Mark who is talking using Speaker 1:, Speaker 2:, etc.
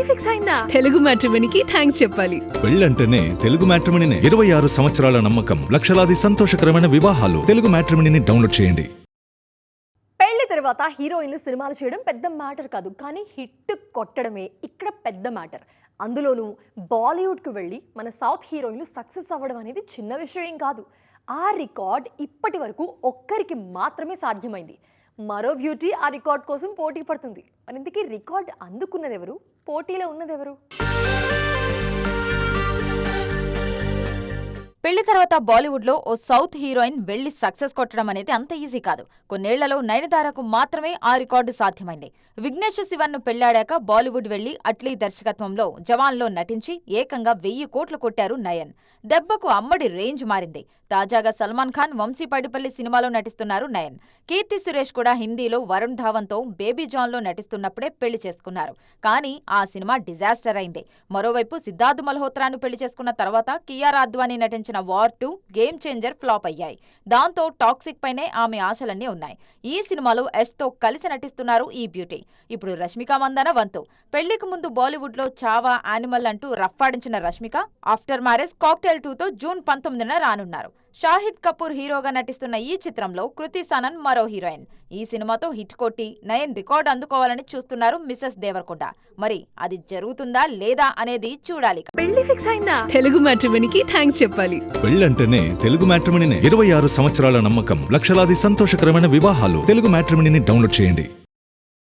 Speaker 1: Fix అయిందా?
Speaker 2: Telugu మ్యాట్రిమోనీకి thanks చెప్పాలి.
Speaker 3: పెళ్ళంటేనే తెలుగు మ్యాట్రిమోనీనే. 26 సంవత్సరాల నమ్మకం, లక్షలాది సంతోషకరమైన వివాహాలు. తెలుగు మ్యాట్రిమోనీని డౌన్లోడ్ చేయండి.
Speaker 1: పెళ్లి తర్వాత హీరోయిన్లు సినిమాలు చేయడం పెద్ద మ్యాటర్ కాదు, కానీ హిట్ కొట్టడమే ఇక్కడ పెద్ద మ్యాటర్. అందులోనూ బాలీవుడ్కు వెళ్ళి మన సౌత్ హీరోయిన్లు సక్సెస్ అవ్వడం అనేది చిన్న విషయం ఏం కాదు. ఆ రికార్డ్ ఇప్పటి వరకు ఒక్కరికి మాత్రమే సాధ్యమైంది. మరో బ్యూటీ ఆ రికార్డ్ కోసం పోటీ పడుతుంది. మరి ఇంతకీ రికార్డ్ అందుకున్నదెవరు, పోటీలో ఉన్నదెవరు?
Speaker 4: పెళ్లి తర్వాత బాలీవుడ్లో ఓ సౌత్ హీరోయిన్ వెళ్లి సక్సెస్ కొట్టడం అనేది అంత ఈజీ కాదు. కొన్నేళ్లలో నయనతారకు మాత్రమే ఆ రికార్డు సాధ్యమైంది. విఘ్నేష్ శివన్ను పెళ్లాడాక బాలీవుడ్ వెళ్లి అట్లీ దర్శకత్వంలో జవాన్లో నటించి ఏకంగా 1000 కోట్లు కొట్టారు నయన్. దెబ్బకు అమ్మడి రేంజ్ మారింది. తాజాగా సల్మాన్ ఖాన్ వంశీ పడిపల్లి సినిమాలో నటిస్తున్నారు నయన్. కీర్తి సురేష్ కూడా హిందీలో వరుణ్ ధావన్తో బేబీ జాన్లో నటిస్తున్నప్పుడే పెళ్లి చేసుకున్నారు. కానీ ఆ సినిమా డిజాస్టర్ అయింది. మరోవైపు సిద్ధార్థ్ మల్హోత్రాను పెళ్లి చేసుకున్న తర్వాత కియారా అద్వానీ నటించిన వార్ 2, గేమ్ చేంజర్ ఫ్లాప్ అయ్యాయి. దాంతో టాక్సిక్ పైనే ఆమె ఆశలన్నీ ఉన్నాయి. ఈ సినిమాలో యష్తో కలిసి నటిస్తున్నారు ఈ బ్యూటీ. ఇప్పుడు రష్మిక మందన వంతు. పెళ్లికి ముందు బాలీవుడ్లో చావా, యానిమల్ అంటూ రఫ్ఫాడించిన రష్మిక ఆఫ్టర్ మ్యారేజ్ కాక్టైల్ 2తో జూన్ 19న రానున్నారు. షాహిద్ కపూర్ హీరోగా నటిస్తున్న ఈ చిత్రంలో కృతి సనన్ మరో హీరోయిన్. ఈ సినిమాతో హిట్ కొట్టి నయన్ రికార్డు అందుకోవాలని చూస్తున్నారు మిసెస్ దేవరకొండ. మరి అది జరుగుతుందా లేదా అనేది చూడాలి.
Speaker 1: పెళ్లి ఫిక్స్ అయిందా?
Speaker 2: తెలుగు మ్యాట్రిమోనీకి థ్యాంక్స్ చెప్పాలి.
Speaker 3: పెళ్ళంటేనే తెలుగు మ్యాట్రిమోనీనే. 26 సంవత్సరాల నమ్మకం, లక్షలాది సంతోషకరమైన వివాహాలు. తెలుగు మ్యాట్రిమోనీని డౌన్లోడ్ చేయండి.